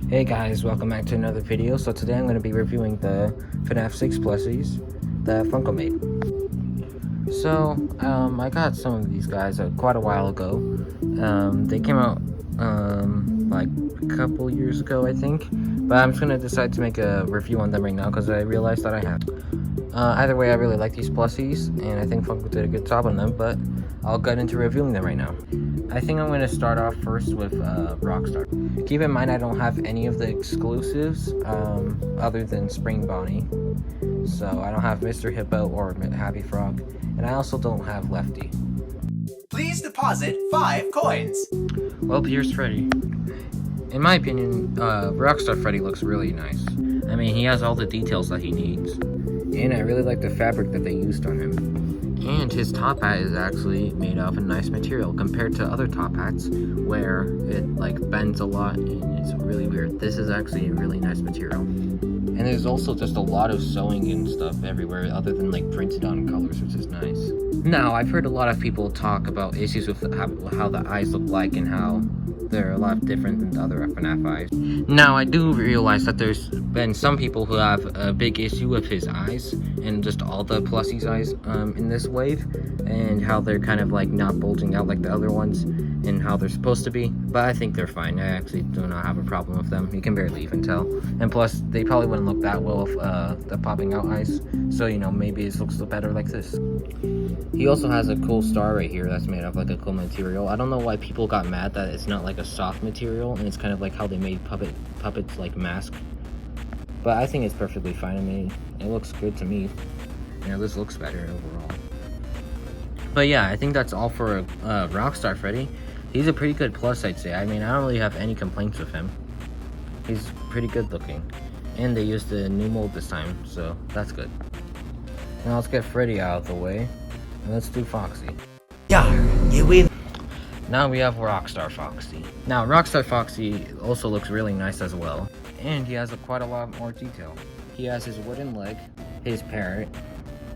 Hey guys, welcome back to another video. So today I'm going to be reviewing the FNAF 6 plushies, the Funko made. So, I got some of these guys quite a while ago. They came out, like a couple years ago, I think. But I'm just going to decide to make a review on them right now because I realized that I have. Either way, I really like these plushies, and I think Funko did a good job on them, but I'll get into reviewing them right now. I think I'm going to start off first with Rockstar. Keep in mind I don't have any of the exclusives other than Spring Bonnie. So I don't have Mr. Hippo or Happy Frog, and I also don't have Lefty. Please deposit 5 coins. Well, here's Freddy. In my opinion, Rockstar Freddy looks really nice. I mean, he has all the details that he needs. And I really like the fabric that they used on him. And his top hat is actually made of a nice material compared to other top hats where it like bends a lot and it's really weird. This is actually a really nice material. And there's also just a lot of sewing and stuff everywhere other than like printed on colors, which is nice. Now, I've heard a lot of people talk about issues with how the eyes look like and how they're a lot different than the other FNAF eyes. Now, I do realize that there's been some people who have a big issue with his eyes and just all the plushies eyes in this wave, and how they're kind of like not bulging out like the other ones and how they're supposed to be, but I think they're fine. I actually do not have a problem with them. You can barely even tell, and plus they probably wouldn't look that well with the popping out eyes, so you know, maybe it looks better like this. He also has a cool star right here that's made of like a cool material. I don't know why people got mad that it's not like a soft material and it's kind of like how they made puppets like mask, but I think it's perfectly fine. I mean, it looks good to me. You know, this looks better overall. But yeah, I think that's all for Rockstar Freddy. He's a pretty good plus, I'd say. I mean, I don't really have any complaints with him. He's pretty good looking. And they used the new mold this time, so that's good. Now let's get Freddy out of the way. And let's do Foxy. Yeah, you win. Now we have Rockstar Foxy. Now, Rockstar Foxy also looks really nice as well. And he has quite a lot more detail. He has his wooden leg, his parrot,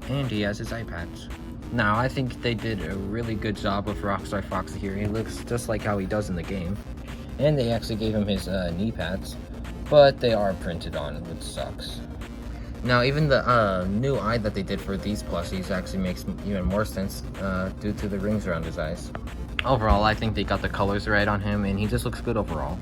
and he has his eye patch. Now, I think they did a really good job with Rockstar Foxy here. He looks just like how he does in the game. And they actually gave him his knee pads, but they are printed on, which sucks. Now, even the new eye that they did for these plushies actually makes even more sense due to the rings around his eyes. Overall, I think they got the colors right on him, and he just looks good overall.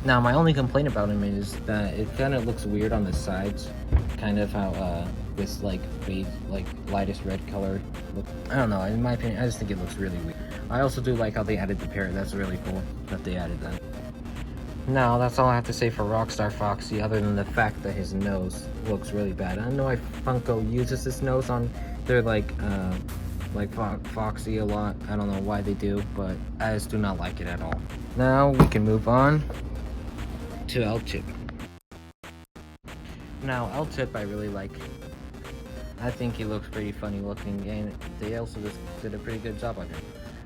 Now, my only complaint about him is that it kind of looks weird on the sides, kind of how this like beige, like lightest red color look. I don't know, in my opinion, I just think it looks really weird. I also do like how they added the parrot. That's really cool that they added that. Now, that's all I have to say for Rockstar Foxy, other than the fact that his nose looks really bad. I know Funko uses his nose on their like Foxy a lot. I don't know why they do, but I just do not like it at all. Now we can move on to L-Tip. Now, L-Tip I really like. I think he looks pretty funny looking, and they also just did a pretty good job on him.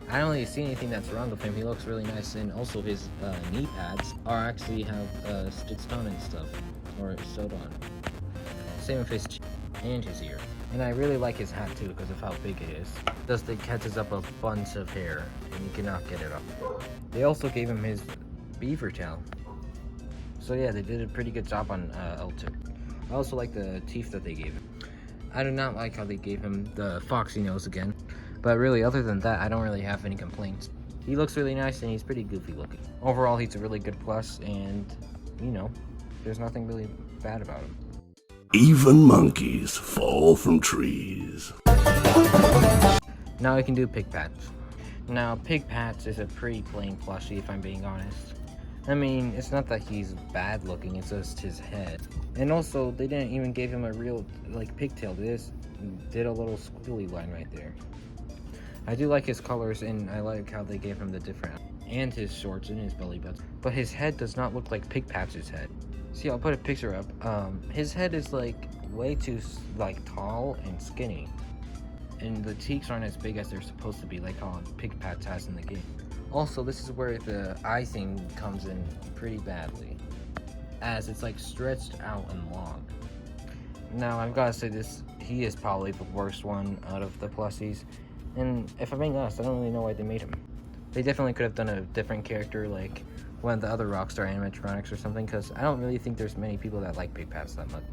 I don't really see anything that's wrong with him. He looks really nice, and also his knee pads are actually have stitched on and stuff, or sewed on. Same with his chin and his ear. And I really like his hat too because of how big it is. Just it catches up a bunch of hair, and you cannot get it off. They also gave him his beaver tail. So yeah, they did a pretty good job on L-Tip. I also like the teeth that they gave him. I do not like how they gave him the foxy nose again. But really, other than that, I don't really have any complaints. He looks really nice and he's pretty goofy looking. Overall, he's a really good plus, and, you know, there's nothing really bad about him. Even monkeys fall from trees. Now we can do Pig Pats. Now, Pig Pats is a pretty plain plushie, if I'm being honest. I mean, it's not that he's bad looking, it's just his head. And also, they didn't even give him a real, like, pigtail. They just did a little squiggly line right there. I do like his colors, and I like how they gave him the different, and his shorts and his belly button. But his head does not look like Pig Pat's head. See, I'll put a picture up. His head is like way too like tall and skinny, and the cheeks aren't as big as they're supposed to be, like how Pig Pat's has in the game. Also, this is where the eye thing comes in pretty badly, as it's like stretched out and long. Now, I've got to say this, he is probably the worst one out of the plushies. And if I'm being honest, I don't really know why they made him. They definitely could have done a different character, like one of the other Rockstar animatronics or something, because I don't really think there's many people that like Pig Pats that much.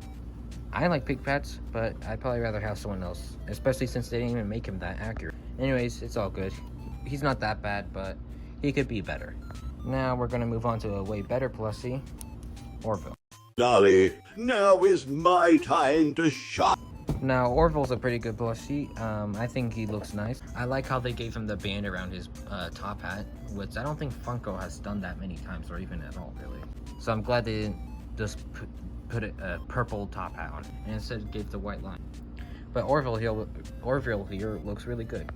I like Pig Pats, but I'd probably rather have someone else, especially since they didn't even make him that accurate. Anyways, it's all good. He's not that bad, but he could be better. Now we're gonna move on to a way better plushie, Orville. Dolly, now is my time to shine. Now, Orville's a pretty good plushie. I think he looks nice. I like how they gave him the band around his top hat, which I don't think Funko has done that many times, or even at all, really. So I'm glad they didn't just put a purple top hat on, and instead gave the white line. But Orville here looks really good.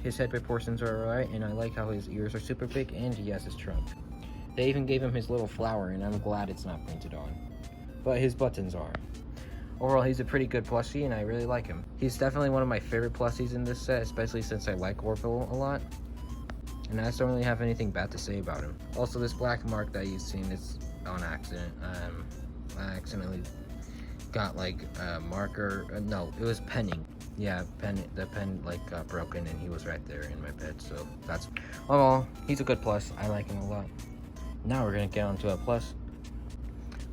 His head proportions are alright, and I like how his ears are super big, and he has his trunk. They even gave him his little flower, and I'm glad it's not printed on. But his buttons are. Overall, he's a pretty good plushie, and I really like him. He's definitely one of my favorite plushies in this set, especially since I like Orville a lot. And I just don't really have anything bad to say about him. Also, this black mark that you've seen is on accident. I accidentally got like a marker. No, it was penning. Yeah, the pen like got broken, and he was right there in my bed. So that's overall, he's a good plush. I like him a lot. Now we're gonna get on to a plush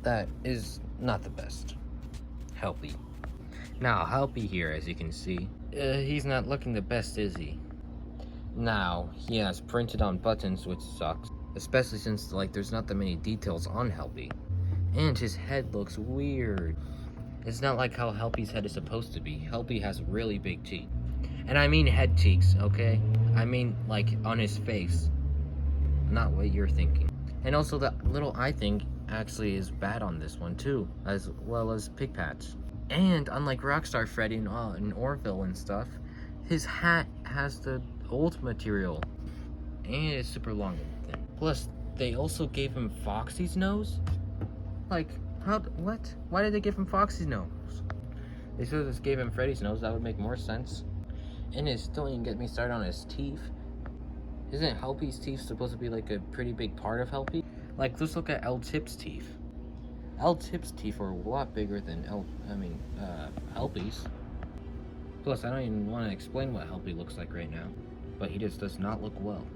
that is not the best. Helpy. Now, Helpy here, as you can see, he's not looking the best, is he? Now, he has printed on buttons, which sucks, especially since, like, there's not that many details on Helpy. And his head looks weird. It's not like how Helpy's head is supposed to be. Helpy has really big teeth. And I mean head cheeks, okay? I mean, like, on his face. Not what you're thinking. And also, the little eye thing actually is bad on this one too, as well as Pig Pats. And unlike Rockstar Freddy and Orville and stuff, his hat has the old material, and it's super long and thin. Plus, they also gave him Foxy's nose. Like, what? Why did they give him Foxy's nose? They should have just gave him Freddy's nose. That would make more sense. And it still didn't get me started on his teeth. Isn't Helpy's teeth supposed to be like a pretty big part of Helpy? Like, let's look at L-Tip's teeth. L-Tip's teeth are a lot bigger than Helpy's. Plus, I don't even want to explain what Helpy looks like right now, but he just does not look well.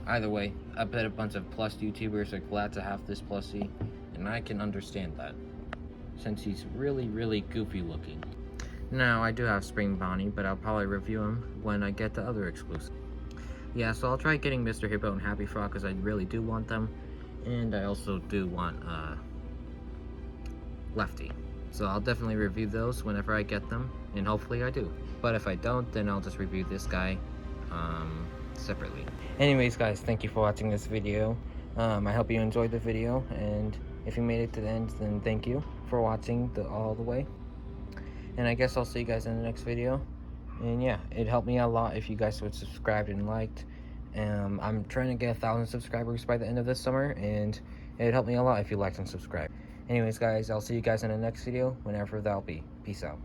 Either way, I bet a bunch of plus YouTubers are glad to have this plushie, and I can understand that, since he's really, really goofy looking. Now, I do have Spring Bonnie, but I'll probably review him when I get the other exclusive. Yeah, so I'll try getting Mr. Hippo and Happy Frog, because I really do want them. And I also do want Lefty. So I'll definitely review those whenever I get them, and hopefully I do. But if I don't, then I'll just review this guy separately. Anyways, guys, thank you for watching this video. I hope you enjoyed the video, and if you made it to the end, then thank you for watching all the way. And I guess I'll see you guys in the next video. And yeah, it helped me out a lot if you guys would subscribe and liked. I'm trying to get 1,000 subscribers by the end of this summer, and it'd help me a lot if you liked and subscribed. Anyways, guys, I'll see you guys in the next video, whenever that'll be. Peace out.